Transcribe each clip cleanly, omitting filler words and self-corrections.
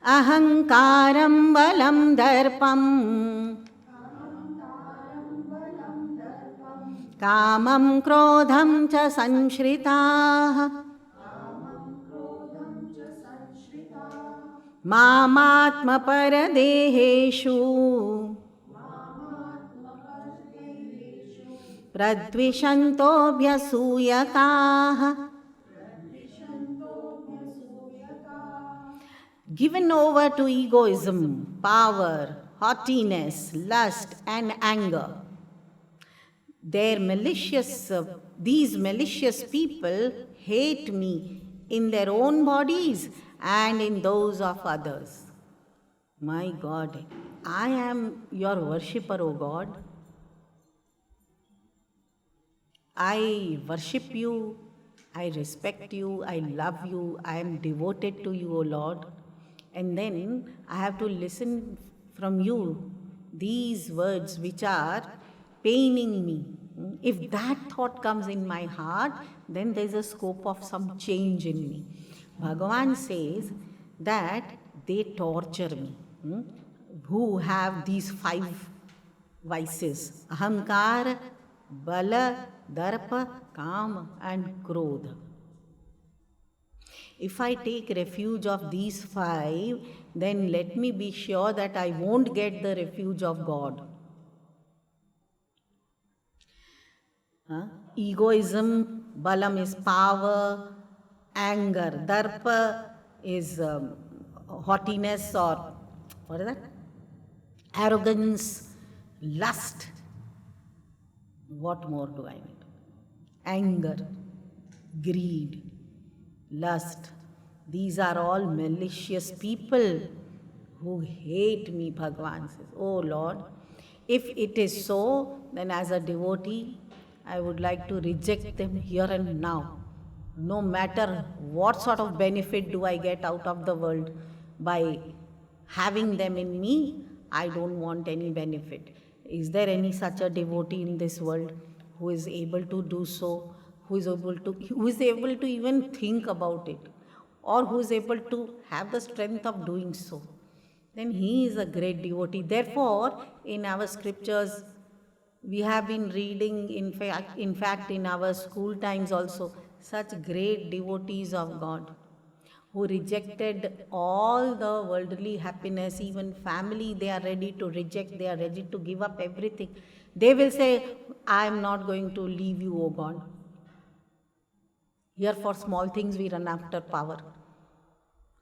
Ahankaram balam darpam Kamam krodham cha sanshritah Mamatma paradeheshu Pradvishantobhyasuyataah. Given over to egoism, power, haughtiness, lust, and anger. These malicious people hate me in their own bodies and in those of others. My God, I am your worshipper, O God. I worship you, I respect you, I love you, I am devoted to you, O Lord. And then I have to listen from you these words which are paining me. If that thought comes in my heart, then there is a scope of some change in me. Bhagavan says that they torture me, who have these 5 vices: ahankara, bala, darpa, kama, and krodha. If I take refuge of these 5, then let me be sure that I won't get the refuge of God. Egoism, balam is power, anger, darpa is haughtiness, or what is that? Arrogance, lust. What more do I need? Anger, greed, lust. These are all malicious people who hate me, Bhagavan says. Oh Lord, if it is so, then as a devotee, I would like to reject them here and now. No matter what sort of benefit do I get out of the world by having them in me, I don't want any benefit. Is there any such a devotee in this world who is able to do so, who is able to even think about it, or who is able to have the strength of doing so? Then he is a great devotee. Therefore, in our scriptures, we have been reading, in fact, in our school times also, such great devotees of God who rejected all the worldly happiness, even family, they are ready to reject, they are ready to give up everything. They will say, I am not going to leave you, O God. Here for small things we run after power,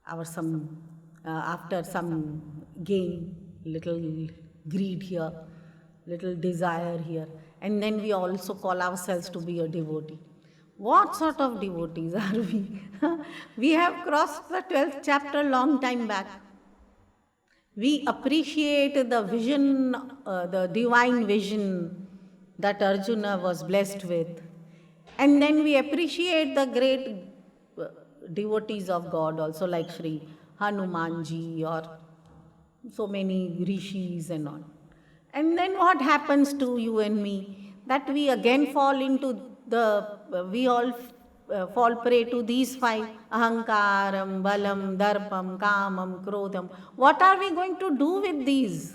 after some gain, little greed here, little desire here, and then we also call ourselves to be a devotee. What sort of devotees are we? We have crossed the 12th chapter long time back. We appreciate the vision, the divine vision that Arjuna was blessed with. And then we appreciate the great devotees of God also, like Sri Hanumanji or so many rishis and all. And then what happens to you and me? That we again fall into we all fall prey to these 5: ahankaram, balam, darpam, kamam, krodham. What are we going to do with these?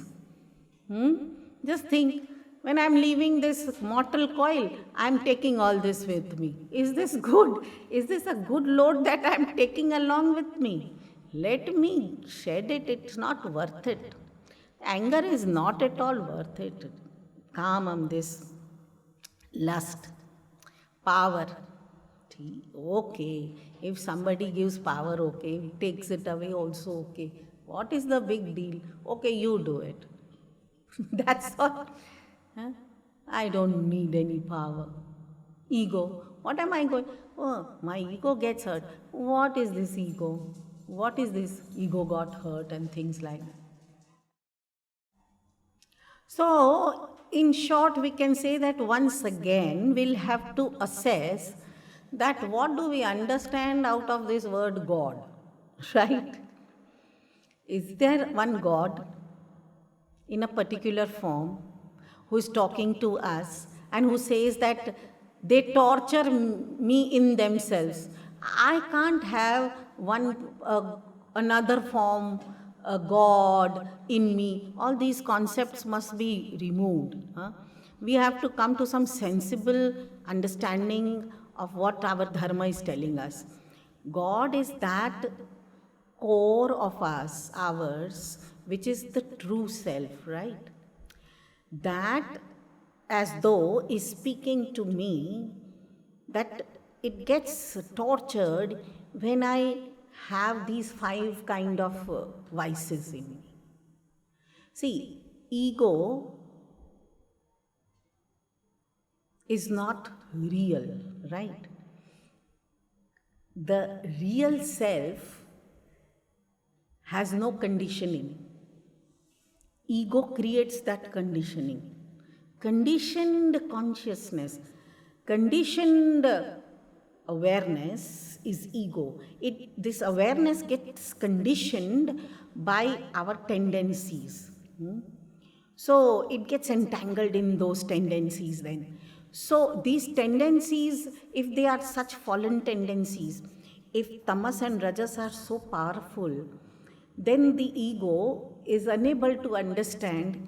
Just think, when I am leaving this mortal coil, I am taking all this with me. Is this good? Is this a good load that I am taking along with me? Let me shed it, it's not worth it. Anger is not at all worth it. Kamam, this lust, power. Okay, if somebody gives power, okay, if he takes it away also, okay. What is the big deal? Okay, you do it. That's all. I don't need any power. Ego. What am I going? Oh, my ego gets hurt. What is this ego? What is this ego got hurt and things like that? So, in short, we can say that once again we'll have to assess that what do we understand out of this word God, right? Is there one God in a particular form who is talking to us and who says that they torture me in themselves? I can't have a another form, a God in me. All these concepts must be removed. We have to come to some sensible understanding of what our dharma is telling us. God is that core of us, ours, which is the true self, right? That, as though, is speaking to me, that it gets tortured when I have these 5 kind of vices in me. See, ego is not real, right? The real self has no conditioning. Ego creates that conditioning. Conditioned consciousness, conditioned awareness is ego. This awareness gets conditioned by our tendencies. So it gets entangled in those tendencies then. So these tendencies, if they are such fallen tendencies, if tamas and rajas are so powerful, then the ego is unable to understand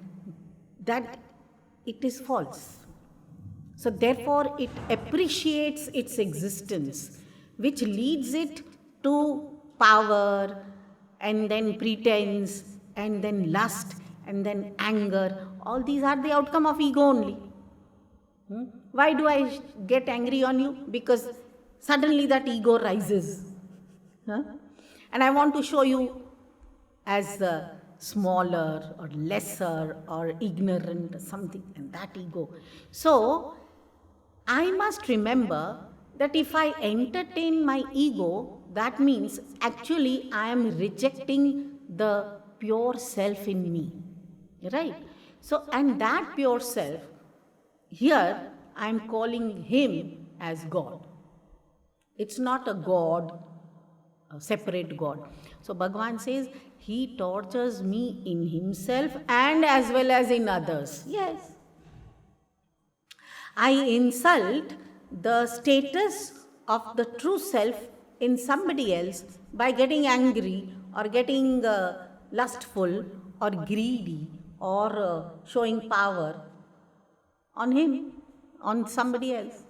that it is false. So therefore it appreciates its existence, which leads it to power, and then pretense, and then lust, and then anger. All these are the outcome of ego only. Why do I get angry on you? Because suddenly that ego rises. And I want to show you as smaller or lesser or ignorant something, and that ego. So I must remember that if I entertain my ego, that means actually I am rejecting the pure self in me, right? So, and that pure self, here I am calling him as God. It's not a God, a separate God. So Bhagavan says, he tortures me in himself and as well as in others. Yes. I insult the status of the true self in somebody else by getting angry or getting lustful or greedy or showing power on him, on somebody else.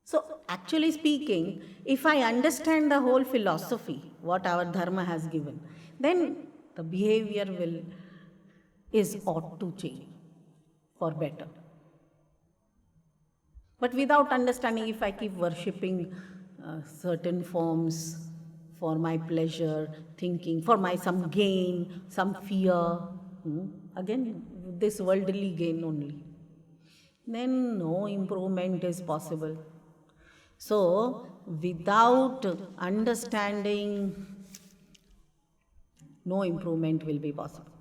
So actually speaking, if I understand the whole philosophy, what our dharma has given, then the behavior ought to change for better. But without understanding, if I keep worshipping certain forms for my pleasure, thinking, for my some gain, some fear, again, this worldly gain only, then no improvement is possible. So, without understanding, no improvement will be possible.